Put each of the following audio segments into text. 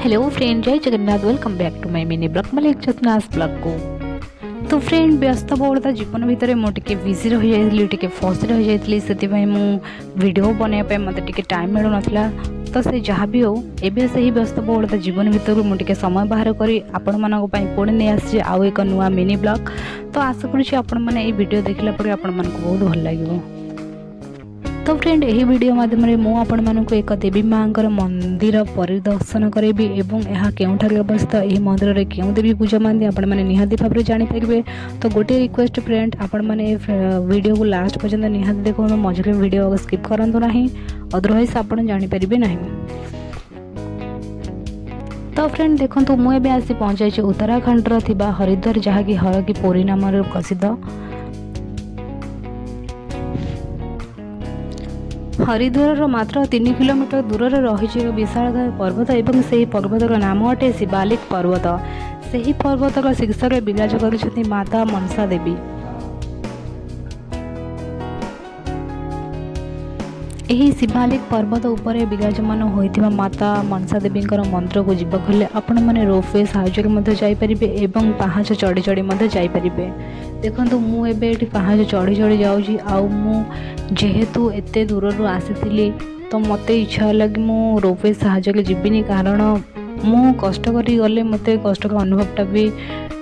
Hello friend, जय Jagannath. Welcome back to my mini blog मतलब Jagannath blog को। तो फ्रेंड, व्यस्तबहुलता जीवन भितर मुझे बिजी रही जाइली, टिके फसी रही जाइली, से वीडियो बनवाई मत टाइम मिलू नाला। तो से जहाँ भी हो, एवं से ही व्यस्तबहुलता जीवन भितर मुझे समय बाहर करी आपण मानक पुणी नहीं आसी आउ एक नुआ मिनी ब्लॉग। तो आशा करुँची आपण मैंने वीडियो देखला पर आपण मानक बहुत भल लगे। तो फ्रेंड, यही वीडियो माध्यम मु आपण मानक एक देवी माँ मंदिर परिदर्शन करेबी एवं यह केउठारे अवस्थित, यह मंदिर में क्यों देवी पूजा मानती आपण मैंने निहाती भाव में जानीपारे। तो गोटे रिक्वेस्ट फ्रेंड, आपण मैंने वीडियो को लास्ट पर्यंत निहाती देखो, मझे वीडियो स्किप करंतु नहीं, अदरवाइज आपण जानीपारे नहीं। तो फ्रेंड देखो, मुझे आसी पहुँचाई उत्तराखंड हरिद्वार, जहाँकि हर की पौरी नाम प्रसिद्ध। हरिद्वार मात्र 3 किलोमीटर दूर रही विशालकाय पर्वत एवं से पर्वतर नाम अटे शिवालिक पर्वत। से ही पर्वतर शीर्ष में विराज कर माता मनसा देवी। यही शिवालिक पर्वत उपरे विराजमान होइथिबा माता मनसा देवी मंदिर को जीवक हेले आपण मैंने रोपवे साहाय्य जाइपारे एवं पाहाच चढ़ी चढ़ी जाइपारे। देखो मुझे ये पाहाच चढ़ी चढ़ी जाऊँगी जेहेतु एते दूर आसी तो मत इच्छा है कि मु रोपवे साहाय्य जीविनी, कारण मु कष्ट करी गले मत कष्ट अनुभवटा भी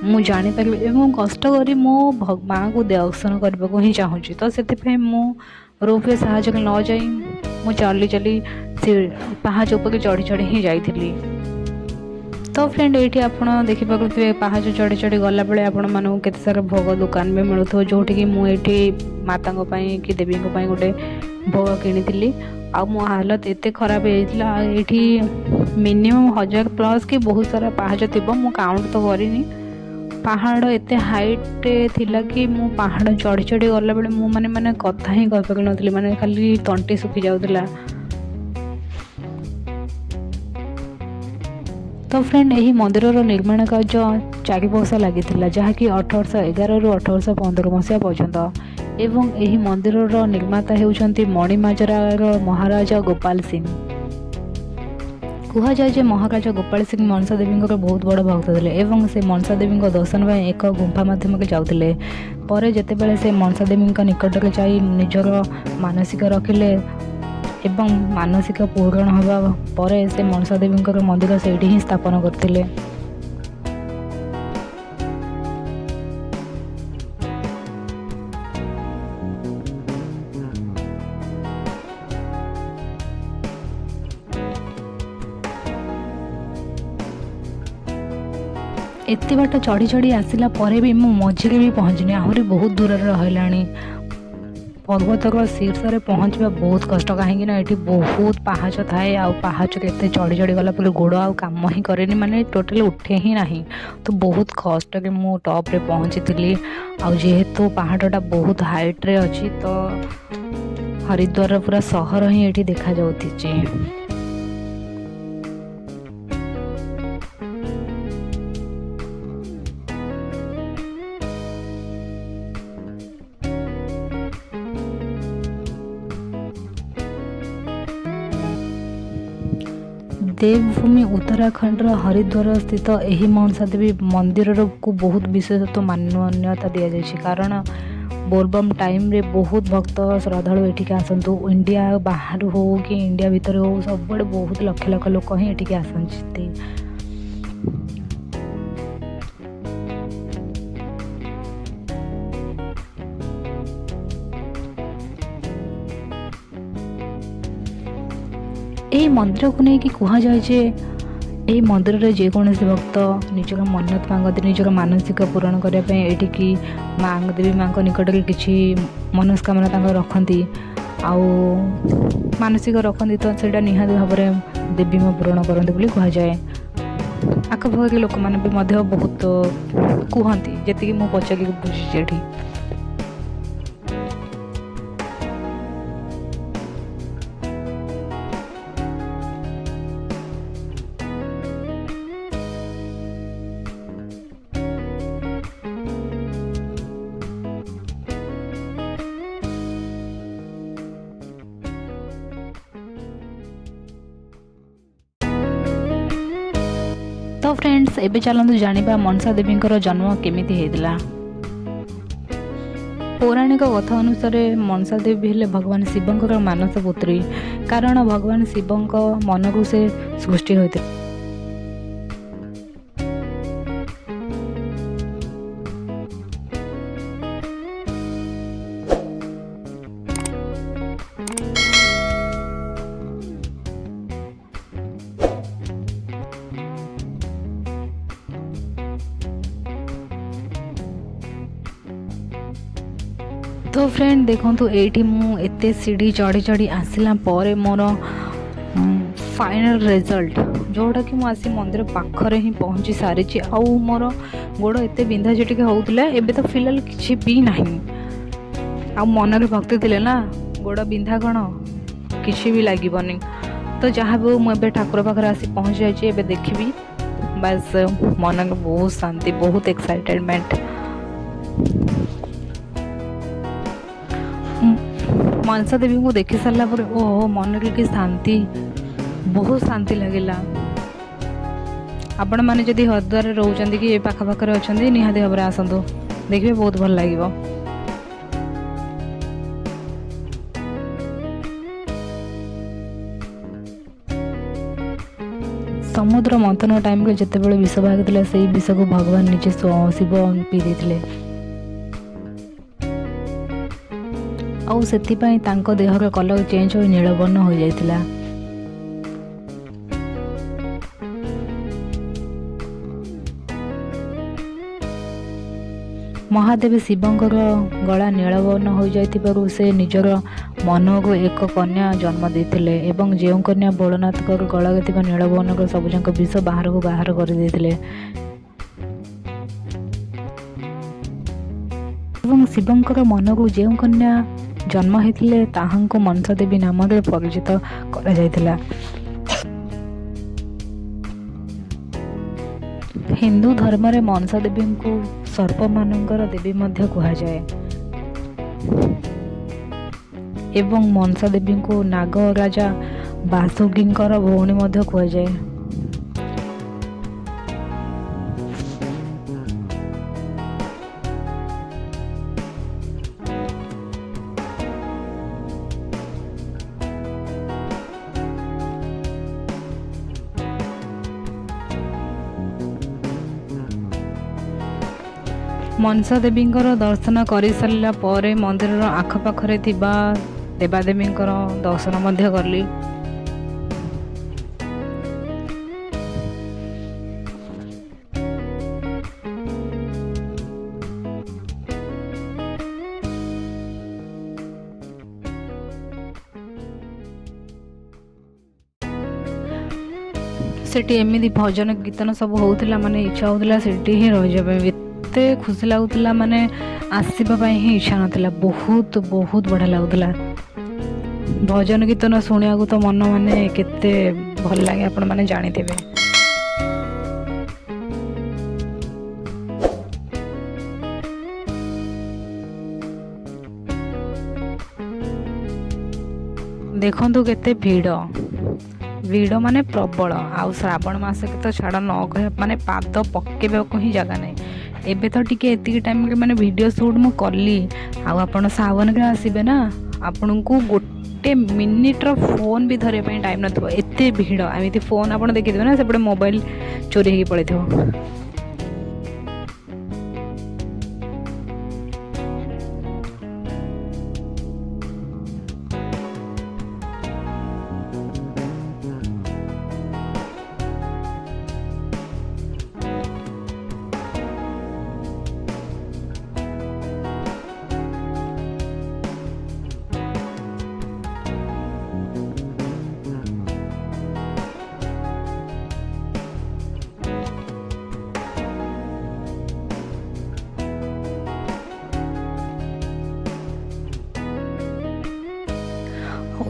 मु जानीपारि एवं कष्ट करी मो माँ को दर्शन करने को ही चाहूँगी। तो से मु रोपवे साहाय्य न जाई मु चली चली से पाहाच ऊपर चढ़ी चढ़ी ही जाइली। तो फ्रेंड, ये आपड़ देखिए पाहाच चढ़ी चढ़ी गला बेले आपण मानक केते सारा भोग दुकान भी मिलूथ, जोटिकी मुझे माता कि देवी गोटे भोग किनी आ मो हालत एत खराब होता। ये मिनिमम 1000 प्लस कि बहुत सारा पाहाच थी, मु काउंट तो करनी। पहाड़ एत हाइट थिला कि मु पहाड़ चढ़ी चढ़ी गला बेले मु माने कथा ही कह पार नथली, माने खाली तंटी सुखी जाउतला। तो फ्रेंड, यही मंदिर निर्माण कार्य 4 वर्ष लगी, जहाँकि 1811 रु 1815 मसीहा पर्यंत। एवं यही मंदिर निर्माता होउछंती मणिमाजरार महाराजा गोपाल सिंह। कहुए महाराजा गोपाल सिंह मनसा देवी बहुत बड़ भक्त थे एवं से मनसा देवी दर्शन पर एक गुंफा मध्यम जाते पर जितेबाला से मनसा देवी निकट में जा निजर मानसिक रखिले एवं मानसिक पूरण हवा पर से मनसा देवी मंदिर से ही स्थापन करते। एत बाट चढ़ी चढ़ी आसला पर भी मु मझे भी पहुँचनी, आहरी बहुत दूर रही। पर्वतर शीर्ष में पहुँचवा बहुत कष्ट, कहीं ये बहुत पाहाच थाए आ पाहाच एत चढ़ी चढ़ी गला गोड़ आ काम ही करे माने टोटल उठे ही ना। तो बहुत कष्ट के मु टॉप रे पहुँची थी। जेहेतु पहाड़टा बहुत हाइट रे अच्छी, तो हरिद्वार पूरा सहर ही ये देखा जाउथि। देवभूमि उत्तराखंड हरिद्वार स्थित यही मनसा देवी मंदिर को बहुत विशेषत्व मान्यता दि जाए, कारण बोलबम टाइम रे बहुत भक्त श्रद्धालु एठिक आसतु, इंडिया बाहर हो कि इंडिया भीतर हो सब बहुत लक्ष लक्ष लोक ही एठिक आसती। यही मंदिर को लेकिन कहुए मंदिर में जेकोसी भक्त निजर मन्नत मांगती, निजर मानसिक पूरण करने ये माँ देवी माँ निकट में किसी मनस्कामना रखती आउ मानसिक रखती, तो से निहाती भाव में देवी माँ पूरण करती बोली कहुए। आखपाख के लोक मैंने भी बहुत कहती जी मु पचारि बुझी। तो फ्रेंड्स एबे चलतु जानिबा मनसा देवींकर जन्म केमिति हेतिला। पौराणिक कथा अनुसार मनसा देवी हेले भगवान शिवंकर मानस पुत्री, कारण भगवान शिवंक मन को से सृष्टि होते। तो फ्रेंड देखो ये मुझे सीढ़ी चढ़ी चढ़ी आसला पर मोर फाइनल रिजल्ट जोटा कि मुझे मंदिर पाखरे ही पहुँची सारी आउ मोर गोड़ एत बिंधा चिटिक होता एबे तो फिलहाल किसी भी ना आ मनरे भक्ति थे ना गोड़ बिंधा कौन किसी भी लगभग। तो जहाँ भी मुझे ठाकुर पाखे आसी पहुँच जाए देखी बस मन को बहुत शांति बहुत एक्साइटेडमेंट। मनसा देवी को देखी सारा पर ओह मन की शांति बहुत शांति लगेगा। आपण मैंने जदि हरिद्वार रोचंदी कि पाखापाखरे अच्छा निहाती भाव में आसतु देखिए बहुत भल लगे। समुद्र मंथन टाइम रे जिते बड़े विष भागुला से विष को भगवान निजे शिव पी देते आउ सेथिपाई तांको देहर कलर चेंज हो नीलवर्ण हो जाइतिला। महादेव शिवंकर गला नीलवर्ण हो जाइतिबारु से निजर मन को एक कन्या जन्म देथिले एवं जेउ कन्या भोलेनाथ गला ଥିବା नीलवर्ण सब जाक विष बाहर को बाहर कर देथिले एवं शिवंकर मन को जेउ कन्या जन्म होते ताहांको मनसा देवी नाम परिचित करा जायतिला। हिंदू धर्म रे मनसा देवी को सर्प मानकर देवी मध्य कहा जाए एवं मनसा देवी को नाग राजा बासुकींकर भौणी मध्य कहा जाए। मनसा देवी दर्शन कर सारा पर मंदिर आखपाखे देवादेवी दर्शन मध्य कली। सेठी एमती भजन कीर्तन सब होता माने इच्छा होता सेठी ही रही जाए एते खुशी लगुला माने आसवा ही इच्छा नाला बहुत बहुत बढ़िया लगुला भजन कीर्तन शुणा तो मन माने केते भल लगे आपण माने जानिथे। देखंतु केते भीड़ माने प्रबल आउ श्रावण मास के तो छाड़ न कह माने पाद पकेबा को ही जगह नहीं। एबे तो टिके एतिक टाइम के माने वीडियो शूट मु कली आउ आपण सावन के आसीबे ना आपण को गोटे मिनिट रो फोन भी धरे पई टाइम नथबो एते भीड़ एमिति फोन आपण देखि देबे ना सेपटे मोबाइल चोरी ही पड़ेथो।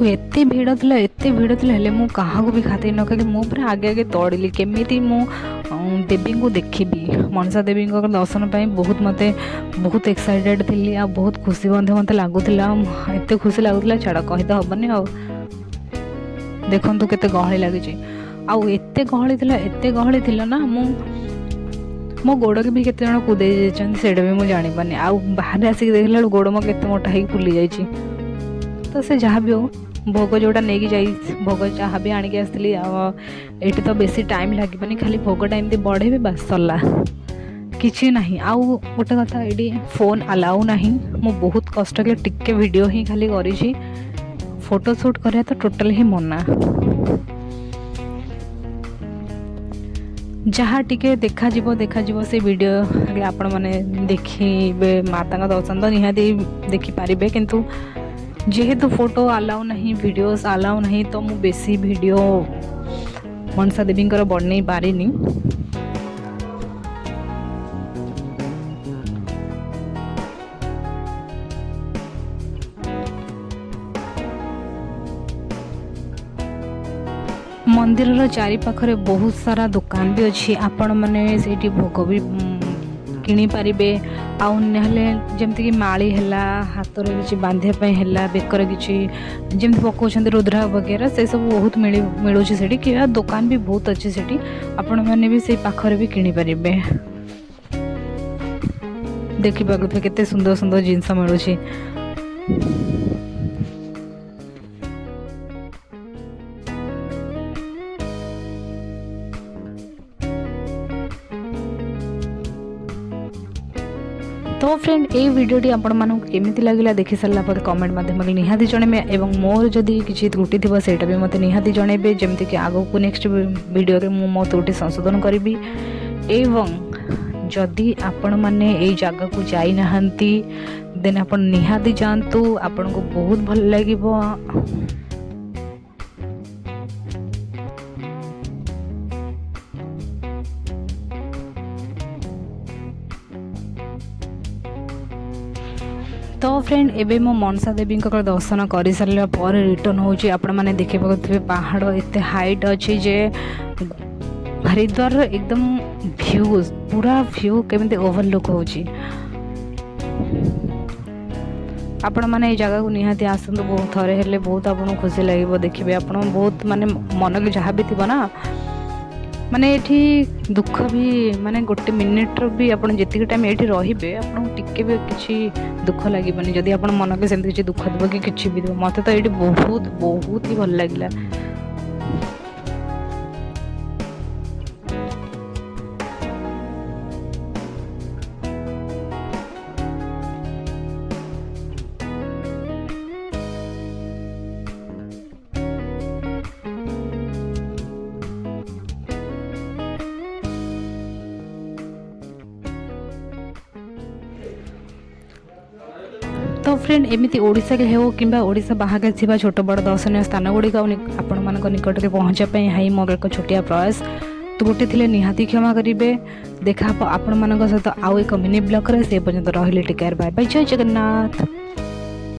एते भीड़ थी हेले मु कहा भी खाते न कह मु पूरा आगे आगे तड़िली केमी मु देवी को देखी मनसा देवी दर्शन पाई बहुत मते बहुत एक्साइटेड थी आ बहुत खुशी मत लगुला एत खुशी लगुला छाड़ कही तो हेनी आ देखु केते गहली लगी आउ एते गहଳି थिला ना मो गोड़ के भी केते जण कुदे जाइछन सेटा भी मु जानि पानी आउ बाहर आसिक देखला गोड़ मो केते मोटा ही फुली जाइछि। तो से जहाँ भी हो भोग जोटा नहीं जाई भोग जहाँ भी आनिक आसली ये तो बेसी टाइम लगे खाली भोग टाइम बढ़ेबे बस सरला किसी ना आउ गोटे कथा ये फोन अलाउ ना मु बहुत कष्ट के टिके वीडियो ही खाली करी फोटो शूट करा तो टोटल ही मना जहाँ टिके देखा से वीडियो आपण मैंने देखिए माता दर्शन तो निहाती देखिपारे किंतु जेहेतु फोटो अलाउ नहीं वीडियोस अलाउ नहीं तो मु बेसी वीडियो मनसा देवी बनई पारिनी। मंदिर चारि पाखरे बहुत सारा दुकान भी अच्छी आपण मैंने से भोग भी किणी पारिबे आउ नहले जमती कि माली हैला हाथ रे किछि बांधे हैला बेकर किछि जमती पकाउछन्ती रुद्रा वगैरह से सब बहुत मिलुछि सेठी कि दुकान भी बहुत अच्छी सेठी आपण माने भी से पाखरे भी किणी पारिबे देखिबा केते सुंदर सुंदर जिंस मिलुछि। तो फ्रेंड ये वीडियोटी आपण मानक केमिति लागला देखि सारा पर कमेंट माध्यम निहाती जणेबे एवं मोर जदि किछि त्रुटि थिबो सेटा भी मते निहाती जणेबे जेमति कि आगो को नेक्स्ट वीडियो रे मो त्रुटि संशोधन करिवि एवं जदि आपण माने ए जगह को जाई नहंती देन आपण निहाती जानतु आपण को बहुत भल लागिवो। तो फ्रेंड एबे मो मनसा देवी दर्शन कर सारा पर रिटर्न होची आपण माने देखे पाथे पहाड़ एते हाइट अच्छी जे हरिद्वार एकदम व्यू पूरा व्यू केमिते ओवरलुक होची आपण माने ए जगह को निहाती आसंतु बहुत थरे हेले बहुत आपन खुशी लागिवो देखिबे आपण बहुत माने मन के जहाँ भी थिबो ना माने एठी दुख भी माने गोटे मिनिट भी आपण जेतिक टाइम एठी रहिबे आपण टिके भी किछि दुख लागिबनी जदि आपण मन के सेमति किछि दुख देबो कि किछि भी देबो मते तो एठी बहुत बहुत ही भल लागिला। तो फ्रेंड एमती ओडिशा के हो कि ओडिशा बाहर थी छोट बड़ दर्शनीय स्थान गुड़िक आपण मान निकट में पहुँचापी हाई मोर एक छोटिया प्रयास तो गोटे थी निहाती क्षमा करेंगे देखा आपण मान सहित आउ एक मिनी ब्लॉग से पर्यंत रही टेक केयर बाय बाय जय जगन्नाथ।